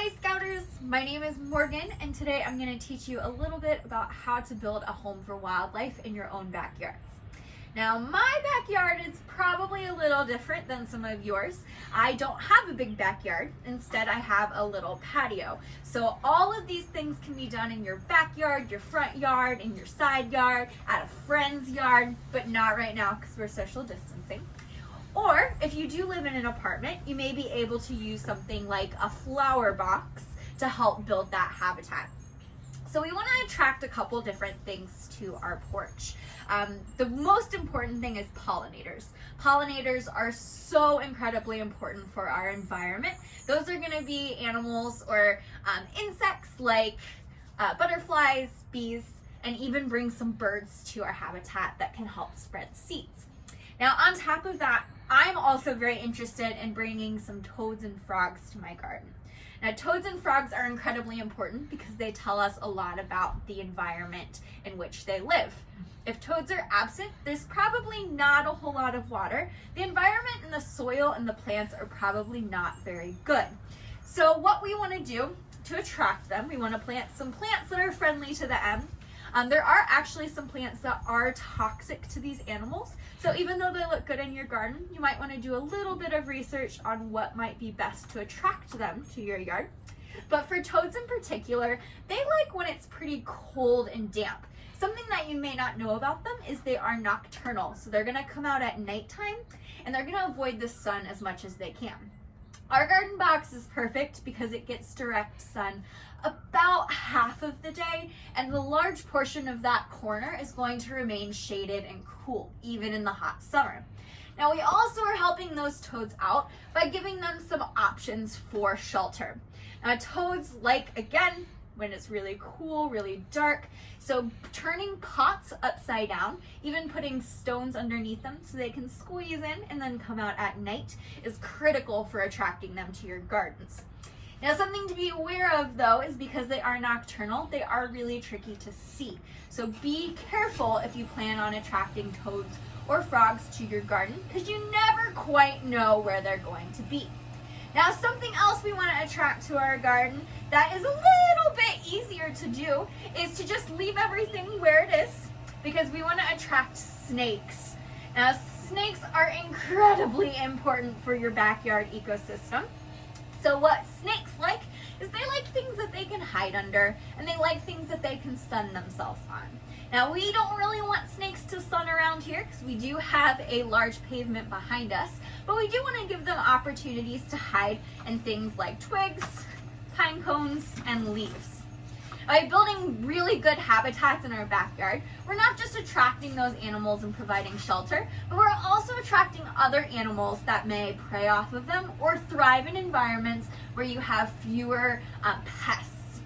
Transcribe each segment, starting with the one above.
Hi Scouters, my name is Morgan and today I'm going to teach you a little bit about how to build a home for wildlife in your own backyards. Now my backyard is probably a little different than some of yours. I don't have a big backyard, instead I have a little patio. So all of these things can be done in your backyard, your front yard, in your side yard, at a friend's yard, but not right now because we're social distancing. Or if you do live in an apartment, you may be able to use something like a flower box to help build that habitat. So we want to attract a couple different things to our porch. The most important thing is pollinators. Pollinators are so incredibly important for our environment. Those are going to be animals or insects like butterflies, bees, and even bring some birds to our habitat that can help spread seeds. Now on top of that, I'm also very interested in bringing some toads and frogs to my garden. Now toads and frogs are incredibly important because they tell us a lot about the environment in which they live. If toads are absent, there's probably not a whole lot of water. The environment and the soil and the plants are probably not very good. So what we want to do to attract them, we want to plant some plants that are friendly to them. There are actually some plants that are toxic to these animals. So even though they look good in your garden, you might want to do a little bit of research on what might be best to attract them to your yard. But for toads in particular, they like when it's pretty cold and damp. Something that you may not know about them is they are nocturnal. So they're going to come out at nighttime and they're going to avoid the sun as much as they can. Our garden box is perfect because it gets direct sun about half of the day, and the large portion of that corner is going to remain shaded and cool, even in the hot summer. Now we also are helping those toads out by giving them some options for shelter. Now toads like, again, when it's really cool, really dark, so turning pots upside down, even putting stones underneath them so they can squeeze in and then come out at night is critical for attracting them to your gardens. Now something to be aware of though is because they are nocturnal, they are really tricky to see. So be careful if you plan on attracting toads or frogs to your garden because you never quite know where they're going to be. Now something else we want to attract to our garden that is a little bit easier to do is to just leave everything where it is because we want to attract snakes. Now snakes are incredibly important for your backyard ecosystem. So what snakes like is they like things that they can hide under and they like things that they can sun themselves on. Now we don't really want snakes to sun around here because we do have a large pavement behind us, but we do want to give them opportunities to hide in things like twigs, pine cones, and leaves. By building really good habitats in our backyard, we're not just attracting those animals and providing shelter, but we're also attracting other animals that may prey off of them or thrive in environments where you have fewer pests.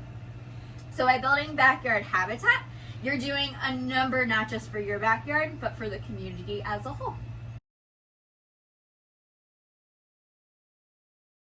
So by building backyard habitat, you're doing a number not just for your backyard, but for the community as a whole.